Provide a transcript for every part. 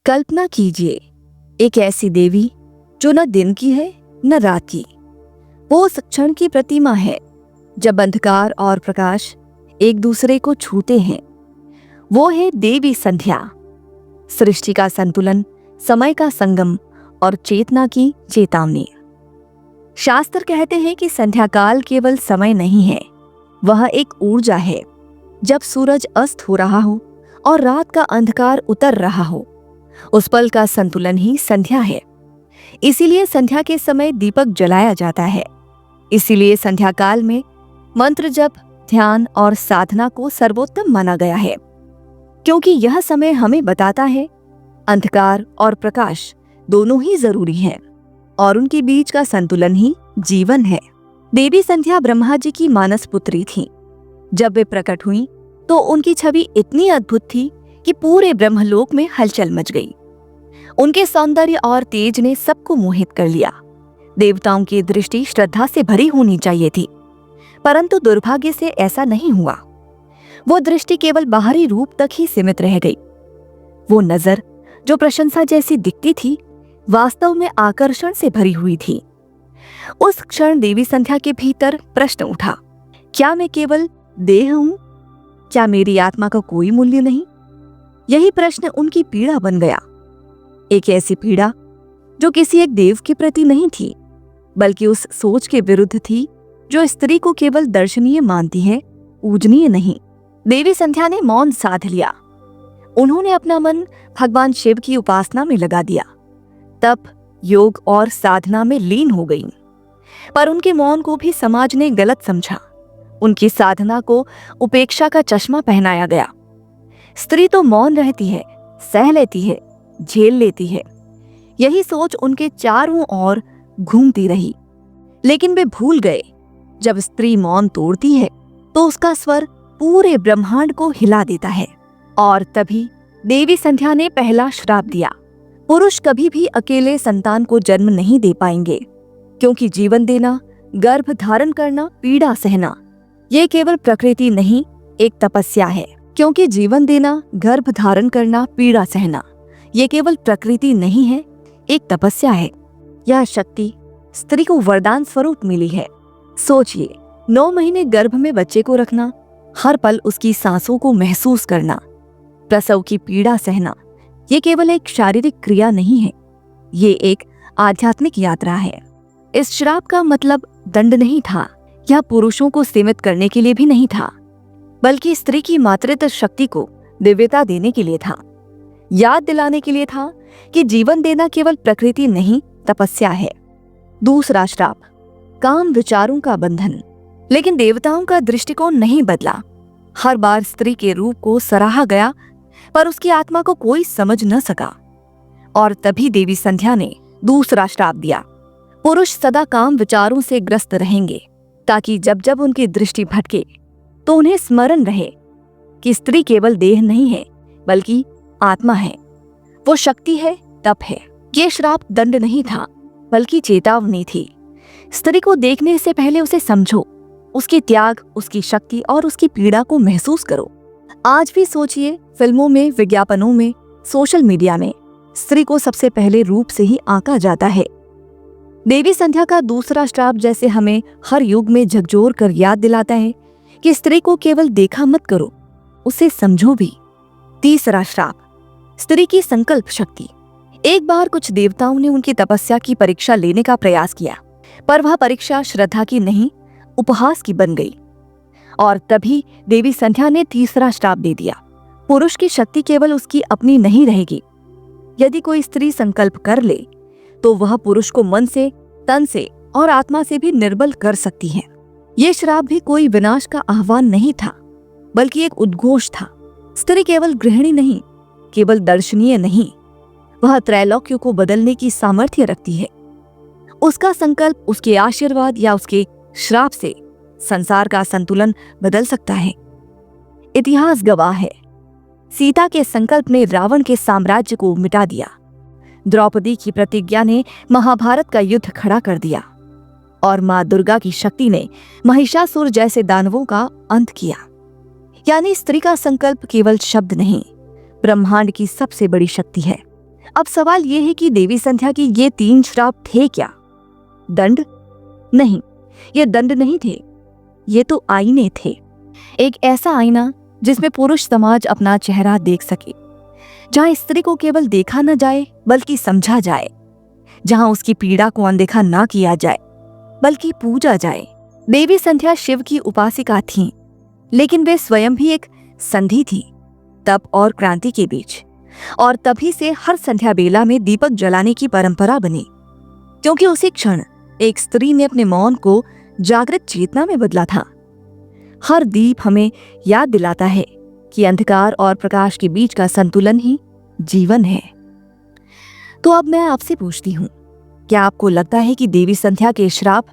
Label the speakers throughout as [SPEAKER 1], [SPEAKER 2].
[SPEAKER 1] कल्पना कीजिए, एक ऐसी देवी जो न दिन की है न रात की। वो उस क्षण की प्रतिमा है जब अंधकार और प्रकाश एक दूसरे को छूते हैं। वो है देवी संध्या, सृष्टि का संतुलन, समय का संगम और चेतना की चेतावनी। शास्त्र कहते हैं कि संध्या काल केवल समय नहीं है, वह एक ऊर्जा है। जब सूरज अस्त हो रहा हो और रात का अंधकार उतर रहा हो, उस पल का संतुलन ही संध्या है। इसीलिए संध्या के समय दीपक जलाया जाता है। इसीलिए संध्या काल में मंत्र जप, ध्यान और साधना को सर्वोत्तम माना गया है, क्योंकि यह समय हमें बताता है अंधकार और प्रकाश दोनों ही जरूरी हैं और उनके बीच का संतुलन ही जीवन है। देवी संध्या ब्रह्मा जी की मानस पुत्री थी। जब वे प्रकट हुई तो उनकी छवि इतनी अद्भुत थी कि पूरे ब्रह्मलोक में हलचल मच गई। उनके सौंदर्य और तेज ने सबको मोहित कर लिया। देवताओं की दृष्टि श्रद्धा से भरी होनी चाहिए थी, परंतु दुर्भाग्य से ऐसा नहीं हुआ। वो दृष्टि केवल बाहरी रूप तक ही सीमित रह गई। वो नजर जो प्रशंसा जैसी दिखती थी, वास्तव में आकर्षण से भरी हुई थी। उस क्षण देवी संध्या के भीतर प्रश्न उठा, क्या मैं केवल देह हूं? क्या मेरी आत्मा का कोई मूल्य नहीं? यही प्रश्न उनकी पीड़ा बन गया। एक ऐसी पीड़ा जो किसी एक देव के प्रति नहीं थी, बल्कि उस सोच के विरुद्ध थी जो स्त्री को केवल दर्शनीय मानती है, पूजनीय नहीं। देवी संध्या ने मौन साध लिया। उन्होंने अपना मन भगवान शिव की उपासना में लगा दिया, तप, योग और साधना में लीन हो गईं। पर उनके मौन को भी समाज ने गलत समझा। उनकी साधना को उपेक्षा का चश्मा पहनाया गया। स्त्री तो मौन रहती है, सह लेती है, झेल लेती है। यही सोच उनके चारों ओर घूमती रही। लेकिन वे भूल गए, जब स्त्री मौन तोड़ती है तो उसका स्वर पूरे ब्रह्मांड को हिला देता है। और तभी देवी संध्या ने पहला श्राप दिया। पुरुष कभी भी अकेले संतान को जन्म नहीं दे पाएंगे, क्योंकि जीवन देना, गर्भ धारण करना, पीड़ा सहना, ये केवल प्रकृति नहीं, एक तपस्या है। क्योंकि जीवन देना, गर्भ धारण करना, पीड़ा सहना, ये केवल प्रकृति नहीं है, एक तपस्या है। यह शक्ति स्त्री को वरदान स्वरूप मिली है। सोचिए, 9 महीने गर्भ में बच्चे को रखना, हर पल उसकी सांसों को महसूस करना, प्रसव की पीड़ा सहना, ये केवल एक शारीरिक क्रिया नहीं है, ये एक आध्यात्मिक यात्रा है। इस श्राप का मतलब दंड नहीं था, यह पुरुषों को सीमित करने के लिए भी नहीं था, बल्कि स्त्री की मातृत्व शक्ति को दिव्यता देने के लिए था। याद दिलाने के लिए था कि जीवन देना केवल प्रकृति नहीं, तपस्या है। दूसरा श्राप, काम विचारों का बंधन। लेकिन देवताओं का दृष्टिकोण नहीं बदला। हर बार स्त्री के रूप को सराहा गया, पर उसकी आत्मा को कोई समझ न सका। और तभी देवी संध्या ने दूसरा श्राप दिया, पुरुष सदा काम विचारों से ग्रस्त रहेंगे, ताकि जब जब उनकी दृष्टि भटके तो उन्हें स्मरण रहे कि स्त्री केवल देह नहीं है, बल्कि आत्मा है, वो शक्ति है, तप है। ये श्राप दंड नहीं था, बल्कि चेतावनी थी। स्त्री को देखने से पहले उसे समझो, उसके त्याग, उसकी शक्ति और उसकी पीड़ा को महसूस करो। आज भी सोचिए, फिल्मों में, विज्ञापनों में, सोशल मीडिया में स्त्री को सबसे पहले रूप से ही आंका जाता है। देवी संध्या का दूसरा श्राप जैसे हमें हर युग में झकझोर कर याद दिलाता है कि स्त्री को केवल देखा मत करो, उसे समझो भी। तीसरा श्राप, स्त्री की संकल्प शक्ति। एक बार कुछ देवताओं ने उनकी तपस्या की परीक्षा लेने का प्रयास किया, पर वह परीक्षा श्रद्धा की नहीं, उपहास की बन गई। और तभी देवी संध्या ने तीसरा श्राप दे दिया, पुरुष की शक्ति केवल उसकी अपनी नहीं रहेगी। यदि कोई स्त्री संकल्प कर ले तो वह पुरुष को मन से, तन से और आत्मा से भी निर्बल कर सकती है। ये श्राप भी कोई विनाश का आह्वान नहीं था, बल्कि एक उद्घोष था। स्त्री केवल गृहिणी नहीं, केवल दर्शनीय नहीं, वह त्रैलोक्य को बदलने की सामर्थ्य रखती है। उसका संकल्प, उसके आशीर्वाद या उसके श्राप से संसार का संतुलन बदल सकता है। इतिहास गवाह है, सीता के संकल्प ने रावण के साम्राज्य को मिटा दिया। द्रौपदी की प्रतिज्ञा ने महाभारत का युद्ध खड़ा कर दिया। और मां दुर्गा की शक्ति ने महिषासुर जैसे दानवों का अंत किया। यानी स्त्री का संकल्प केवल शब्द नहीं, ब्रह्मांड की सबसे बड़ी शक्ति है। अब सवाल ये है कि देवी संध्या की ये 3 श्राप थे क्या? दंड? नहीं, ये दंड नहीं थे, ये तो आईने थे। एक ऐसा आईना जिसमें पुरुष समाज अपना चेहरा देख सके, जहां स्त्री को केवल देखा न जाए बल्कि समझा जाए, जहां उसकी पीड़ा को अनदेखा ना किया जाए बल्कि पूजा जाए। देवी संध्या शिव की उपासिका थीं, लेकिन वे स्वयं भी एक संधि थी, तप और क्रांति के बीच। और तभी से हर संध्या बेला में दीपक जलाने की परंपरा बनी, क्योंकि उसी क्षण एक स्त्री ने अपने मौन को जागृत चेतना में बदला था। हर दीप हमें याद दिलाता है कि अंधकार और प्रकाश के बीच का संतुलन ही जीवन है। तो अब मैं आपसे पूछती हूँ, क्या आपको लगता है कि देवी संध्या के श्राप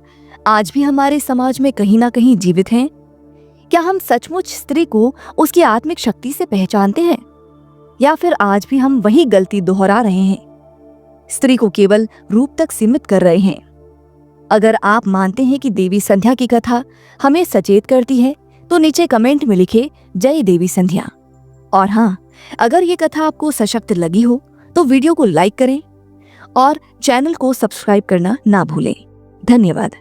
[SPEAKER 1] आज भी हमारे समाज में कहीं ना कहीं जीवित हैं? क्या हम सचमुच स्त्री को उसकी आत्मिक शक्ति से पहचानते हैं, या फिर आज भी हम वही गलती दोहरा रहे हैं, स्त्री को केवल रूप तक सीमित कर रहे हैं? अगर आप मानते हैं कि देवी संध्या की कथा हमें सचेत करती है, तो नीचे कमेंट में लिखे जय देवी संध्या। और हाँ, अगर ये कथा आपको सशक्त लगी हो तो वीडियो को लाइक करें और चैनल को सब्सक्राइब करना ना भूलें। धन्यवाद।